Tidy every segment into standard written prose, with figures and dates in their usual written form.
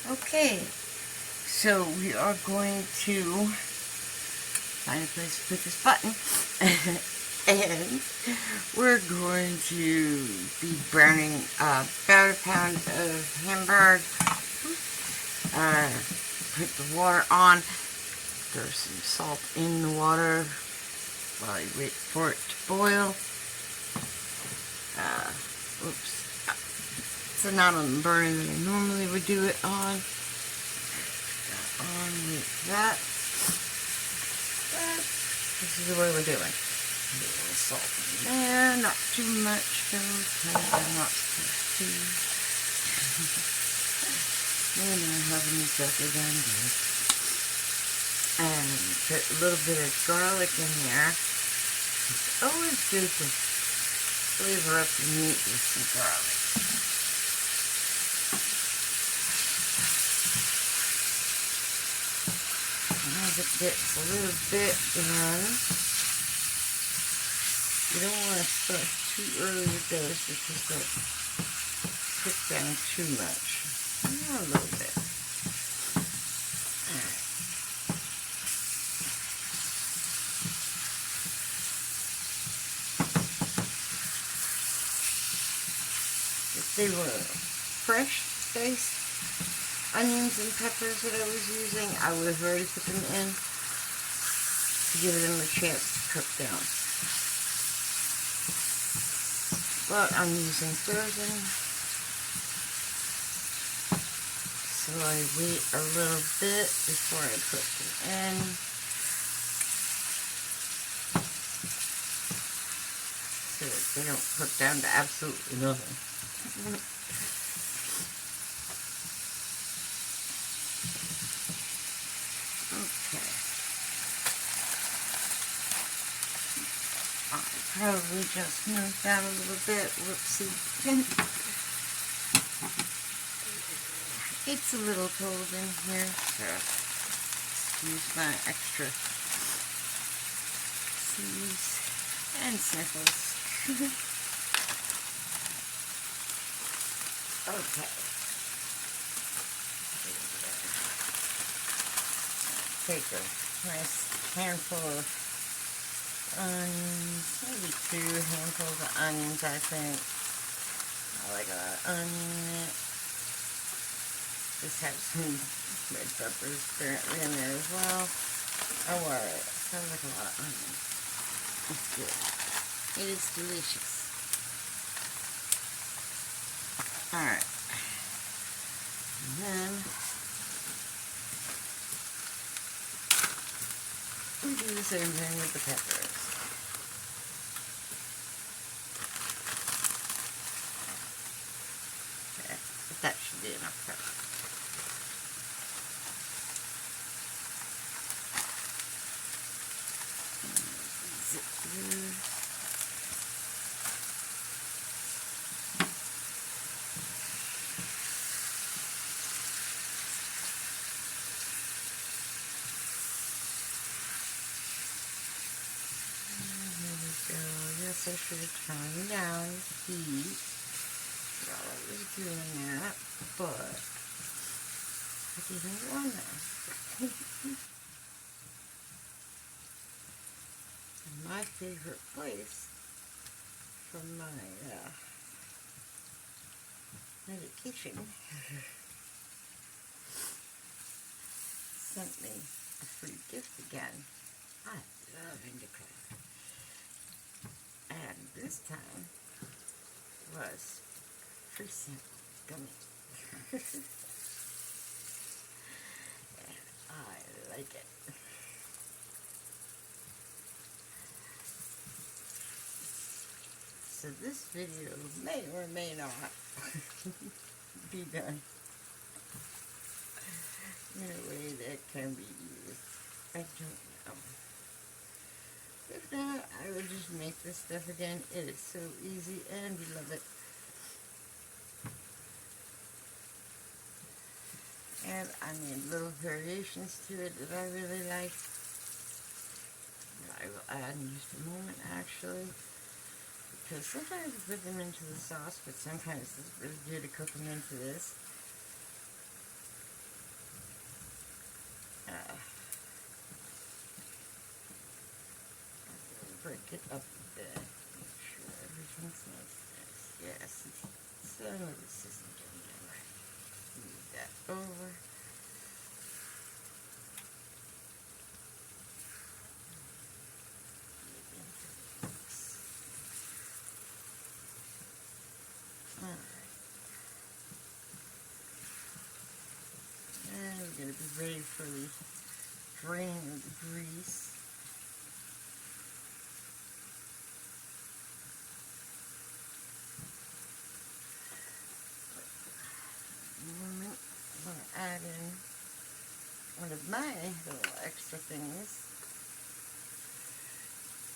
Okay, so we are going to find a place to put this button. And we're going to be browning about a pound of hamburg. Put the water on. Throw some salt in the water while you wait for it to boil. Oops. So not on the burner that I normally would do it on. On with that. But this is the way we're doing. A little salt in there, not too much though, because I'm not supposed to. And I haven't exactly done good. And put a little bit of garlic in there. It's always good to flavor up the meat with some garlic. As it gets a little bit done, you don't want to start too early with those because they'll cook down too much. A little bit. Alright. If they were fresh diced onions and peppers that I was using, I would have already put them in to give them a chance to cook down. But I'm using frozen, so I wait a little bit before I put them in. So that they don't cook down to absolutely nothing. Probably just moved out a little bit. Whoopsie. It's a little cold in here, so excuse my extra sneeze and sniffles. Okay. Take a nice handful of onions, maybe 2 handfuls of onions, I think. I like a lot of onion in it. Just have some red peppers apparently in there as well. Oh, alright. Sounds like a lot of onion. It's good. It is delicious. Alright. And then we do the same thing with the peppers. Okay, but that should be enough pepper. Zip through. I should have turned down the heat while I was doing that, but I didn't want to. My favorite place from my medication sent me a free gift again. I love indica. And this time was free sample gummy. And I like it. So this video may or may not be done in a way that can be used. I don't know. If not, I would just make this stuff again. It is so easy and we love it. And I made little variations to it that I really like. I will add in just a moment actually. Because sometimes I put them into the sauce, but sometimes it's really good to cook them into this. up a bit. Make sure everything's nice. Yes. Some of this isn't getting done right. Move that over. Alright. And we're going to be ready for the draining of the grease. I'm going to add in one of my little extra things.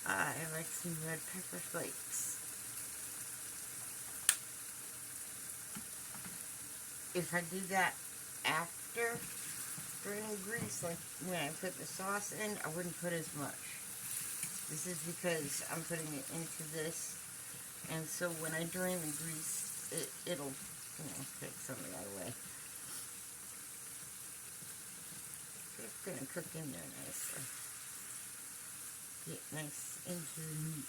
I like some red pepper flakes. If I do that after draining grease, like when I put the sauce in, I wouldn't put as much. This is because I'm putting it into this, and so when I drain the grease, it'll, take some of that away. It's going to cook in there nicely. Get nice into the meat.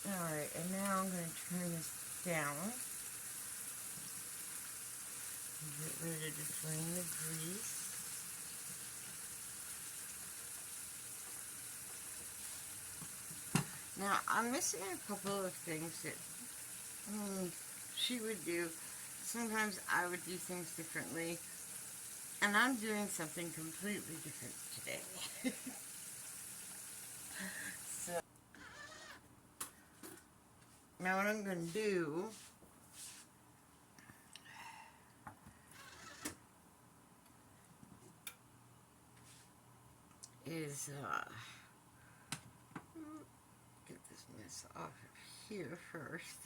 Alright, and now I'm going to turn this down. Get ready to drain the grease. Now, I'm missing a couple of things that she would do. Sometimes I would do things differently. And I'm doing something completely different today. So, now what I'm going to do is get this mess off of here first.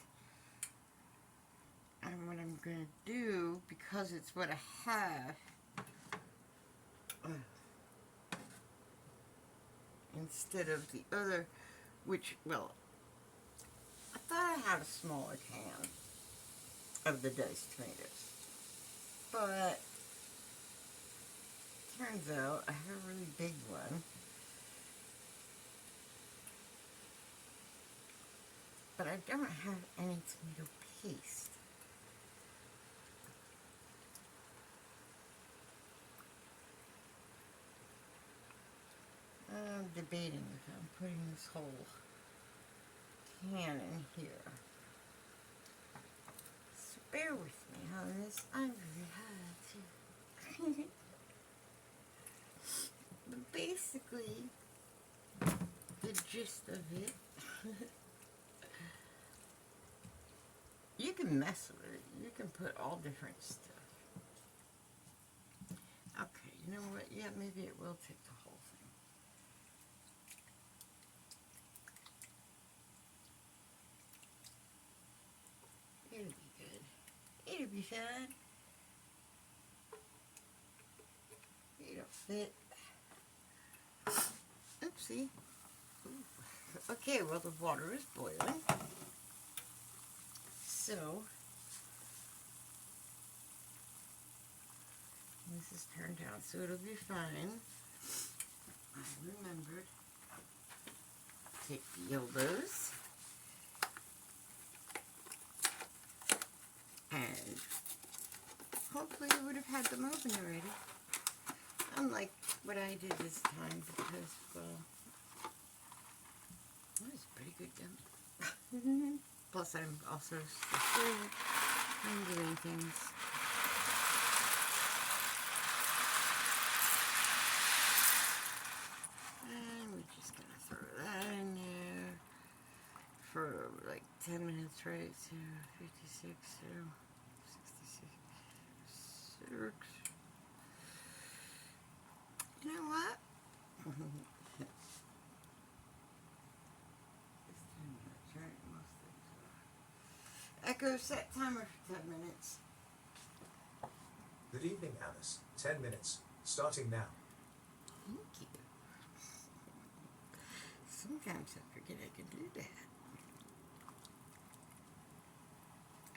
And what I'm going to do, because it's what I have, instead of the other, which, well, I thought I had a smaller can of the diced tomatoes, but turns out I have a really big one. But I don't have any tomato paste. I'm debating if I'm putting this whole can in here. So bear with me on this. I'm really hard to. But basically, the gist of it, you can mess with it. You can put all different stuff. Okay, you know what? Yeah, maybe it will take the whole thing. It'll be good. It'll be fine. It'll fit. Oopsie. Ooh. Okay, well, the water is boiling. So, this is turned down, so it'll be fine. I remembered. Take the elbows. And hopefully you would have had them open already. Unlike what I did this time, because, well, that was pretty good gum. Plus, I'm also still doing things. And we're just going to throw that in there for like 10 minutes, right? So 56, so 66. You know what? Echo, set timer for 10 minutes. Good evening, Alice. 10 minutes. Starting now. Thank you. Sometimes I forget I can do that.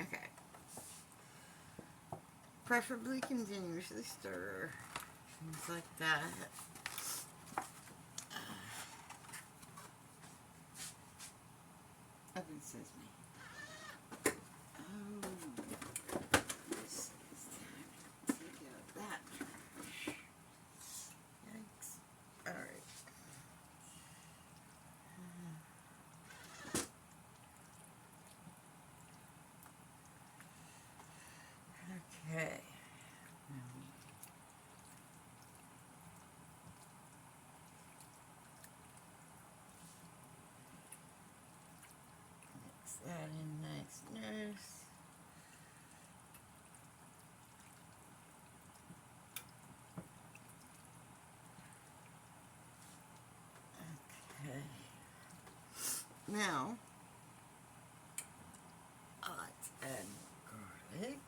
Okay. Preferably continuously stir. Things like that. Open sesame. Oh, this is time to take out that trash. Yikes. Alright. Okay. Mix that in nice, nurse. Okay. Now, let's add garlic.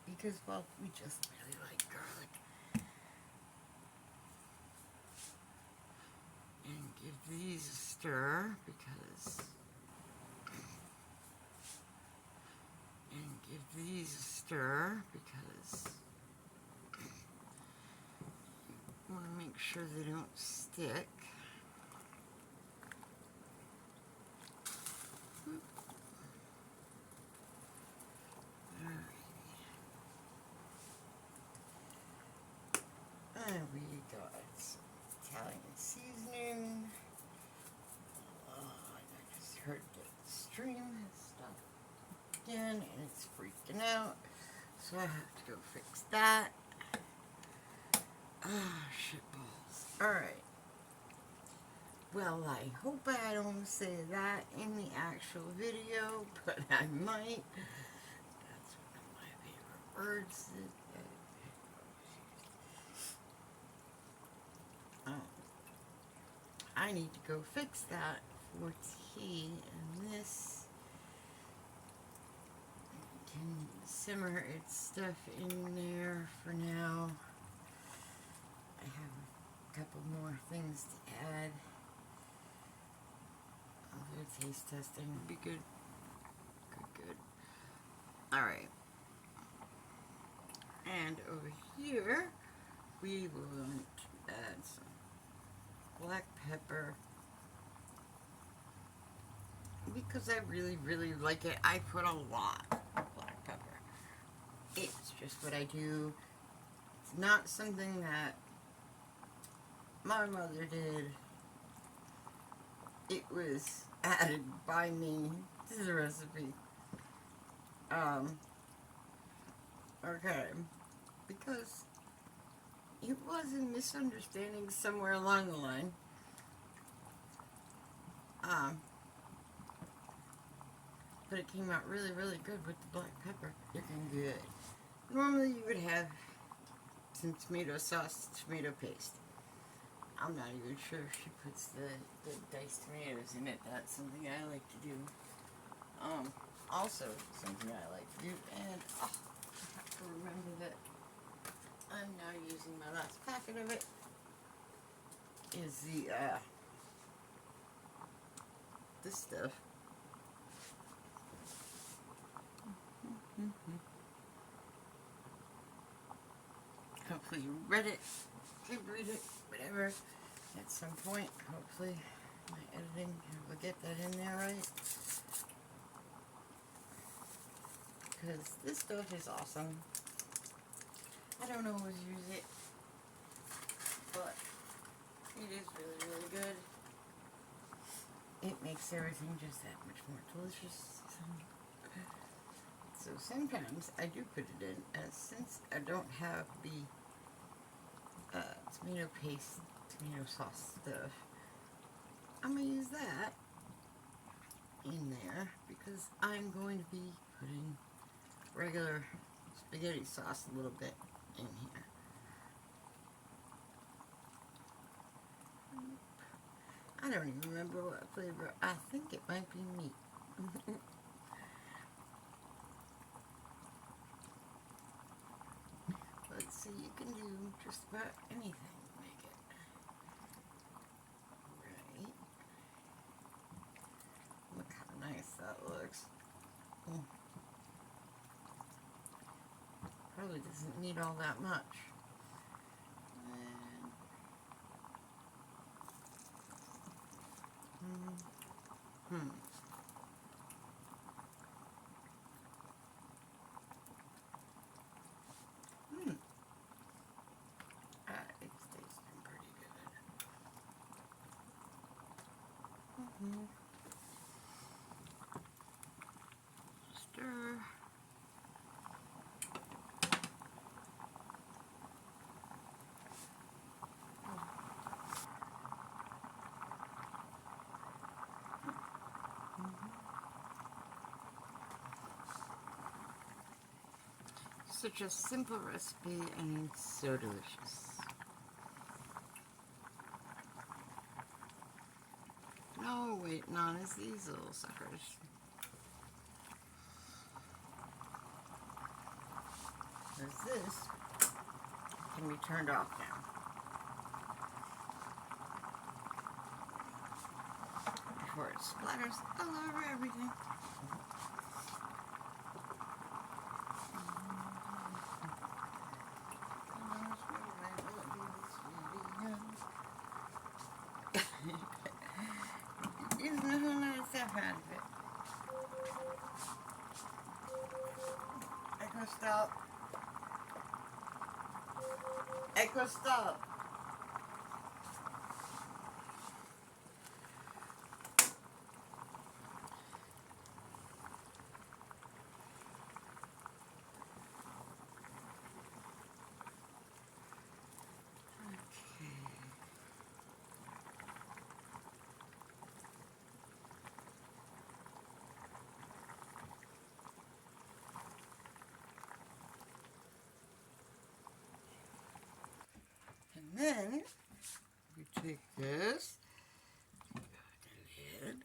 Because, well, we just really like garlic. And give these a stir because... And give these a stir because... You want to make sure they don't stick. And we got some Italian seasoning. Oh, I just heard the stream has stopped again and it's freaking out. So I have to go fix that. Ah, shitballs. Alright. Well, I hope I don't say that in the actual video, but I might. That's one of my favorite words. I need to go fix that for tea, and this can simmer its stuff in there for now. I have a couple more things to add. I'll do taste testing. It'll be good. Good. Alright. And over here, we will add some black pepper. Because I really, really like it, I put a lot of black pepper. It's just what I do. It's not something that my mother did. It was added by me to the recipe. Okay. Because it was a misunderstanding somewhere along the line. But it came out really, really good with the black pepper. Looking good. Normally you would have some tomato sauce, tomato paste. I'm not even sure if she puts the diced tomatoes in it. That's something I like to do. Also something I like to do, and I have to remember that I'm now using my last packet of it, is this stuff. Hopefully you read it, did read it, whatever, at some point. Hopefully my editing will get that in there right. Because this stuff is awesome. I don't always use it, but it is really, really good. It makes everything just that much more delicious. So sometimes I do put it in, as since I don't have the tomato paste, tomato sauce stuff, I'm going to use that in there because I'm going to be putting regular spaghetti sauce a little bit in here. I don't even remember what flavor. I think it might be meat. just about anything to make it right. Look how nice that looks. Probably doesn't need all that much. And, it's tasting pretty good. Stir. Such a simple recipe and so delicious. No, waiting on is these little suckers. Because this can be turned off now. Before it splatters all over everything. You know who knows that out of it. Echo stop. Echo stop. And then we take this, put the lid,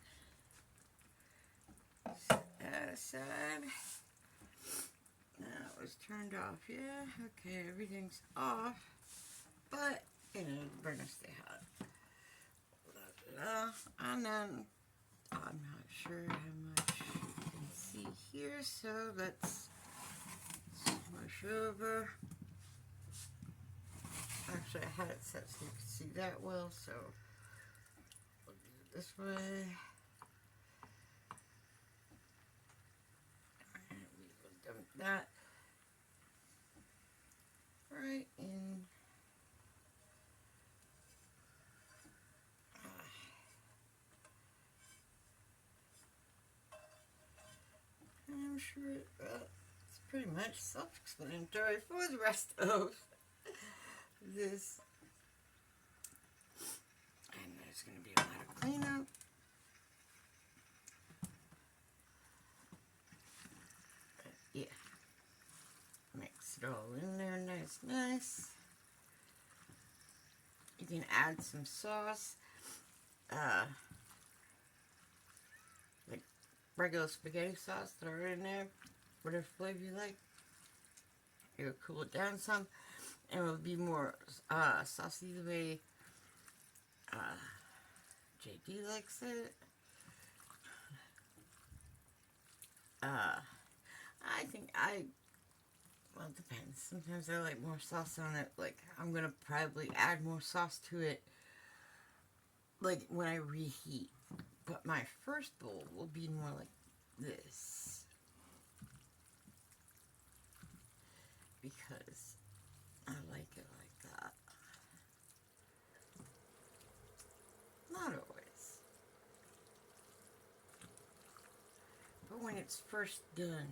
set that aside. Now it was turned off, yeah, okay, everything's off, but you know, the burner stay hot. And then I'm not sure how much you can see here, so let's smush over. Actually, I had it set so you could see that well, so we'll do it this way. And we will dump that right in. I'm sure it's pretty much self-explanatory for the rest of this. And there's going to be a lot of cleanup. But yeah. Mix it all in there nice. You can add some sauce. Like regular spaghetti sauce, throw it in there. Whatever flavor you like. It'll cool it down some. And it'll be more saucy the way JD likes it. I think well, it depends. Sometimes I like more sauce on it. Like, I'm going to probably add more sauce to it, like, when I reheat. But my first bowl will be more like this. Because I like it like that. Not always. But when it's first done.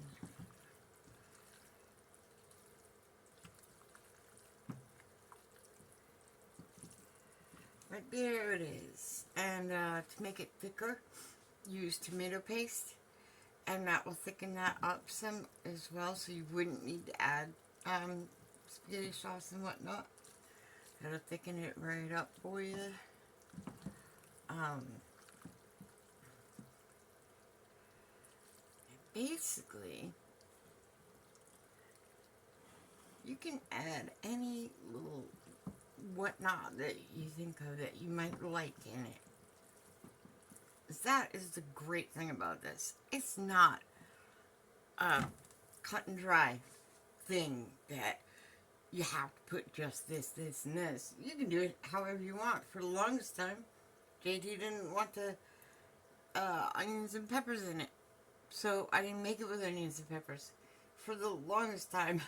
Right there it is. And to make it thicker, use tomato paste. And that will thicken that up some as well, so you wouldn't need to add spaghetti sauce and whatnot. That'll thicken it right up for you. Basically, you can add any little whatnot that you think of that you might like in it. That is the great thing about this. It's not a cut and dry thing that you have to put just this, this, and this. You can do it however you want. For the longest time, JD didn't want the onions and peppers in it. So I didn't make it with onions and peppers for the longest time.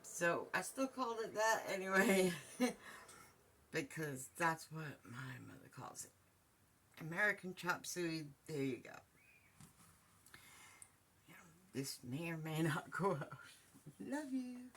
So I still called it that anyway. Because that's what my mother calls it. American chop suey, there you go. This may or may not go out. Love you.